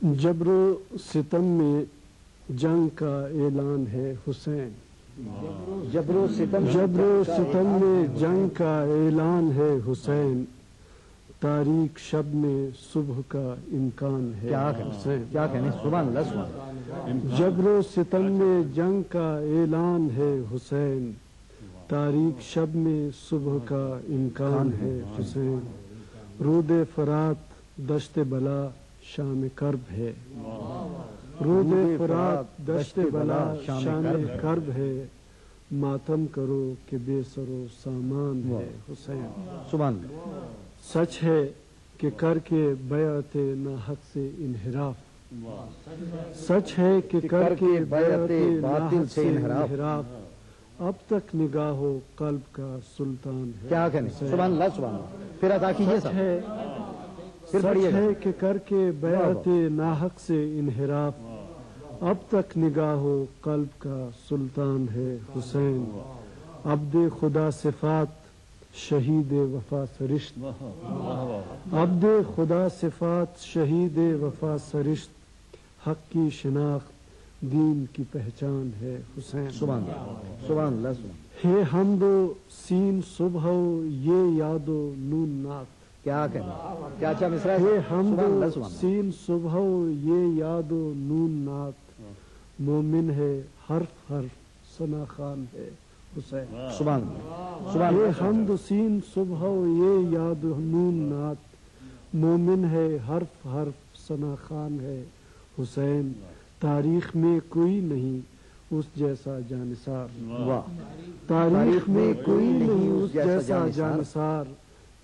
جبر و ستم میں جنگ کا اعلان ہے حسین. جبر و ستم میں جنگ کا اعلان ہے حسین. تاریک شب میں صبح کا امکان ہے حسین. کیا کہنے سبحان اللہ سبحان اللہ. جبر و ستم میں جنگ کا اعلان ہے حسین. تاریک شب میں صبح کا امکان ہے حسین. رود فرات دشت بلا شام کرب ہے. رود فرات دشت بلا شام کرب ہے. ماتم کرو کہ بے سر و سامان ہے حسین. سبحان اللہ. سچ ہے کہ کر کے بیعت ناحق سے انحراف. سچ ہے کہ کر کے بیعت ناحق سے انحراف. اب تک نگاہ و قلب کا سلطان ہے. کیا کہنے سبحان اللہ سبحان اللہ. پھر ادا کیجیے. سچ ہے کہ کر کے بیعت ناحق سے انحراف. اب تک نگاہ و قلب کا سلطان ہے حسین. عبد خدا صفات شہید وفا سرشت. عبد خدا صفات شہید وفا سرشت. حق کی شناخت دین کی پہچان ہے حسین. سبحان اللہ سبحان اللہ. ہے حمد و سین صبح و یہ یاد و نون نات. کیا کہنا کیا اچھا مصرع ہے حمد و سین صبح و یہ یاد و نون نات. مومن ہے حرف حرف ثنا خان ہے حسین. سبحان اللہ. ہے حمد و سین صبح و یہ یاد و نون نات. مومن ہے حرف حرف ثنا خان ہے حسین. تاریخ میں کوئی نہیں اس جیسا جانثار. تاریخ میں کوئی نہیں اس جیسا جانثار.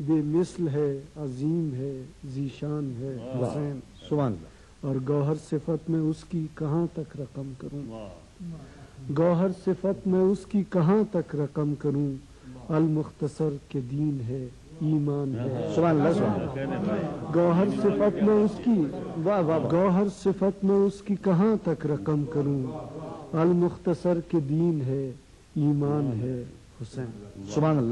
بے مثل ہے عظیم ہے ذیشان ہے حسین. سبحان اللہ. اور گوہر صفت میں اس کی کہاں تک رقم کروں. گوہر صفت میں اس کی کہاں تک رقم کروں. المختصر کے دین ہے ایمان ہے. سبحان اللہ سبحان اللہ. گوہر صفت میں اس کی گوہر صفت میں اس کی کہاں تک رقم کروں. المختصر کے دین ہے ایمان ہے حسین. سبحان اللہ.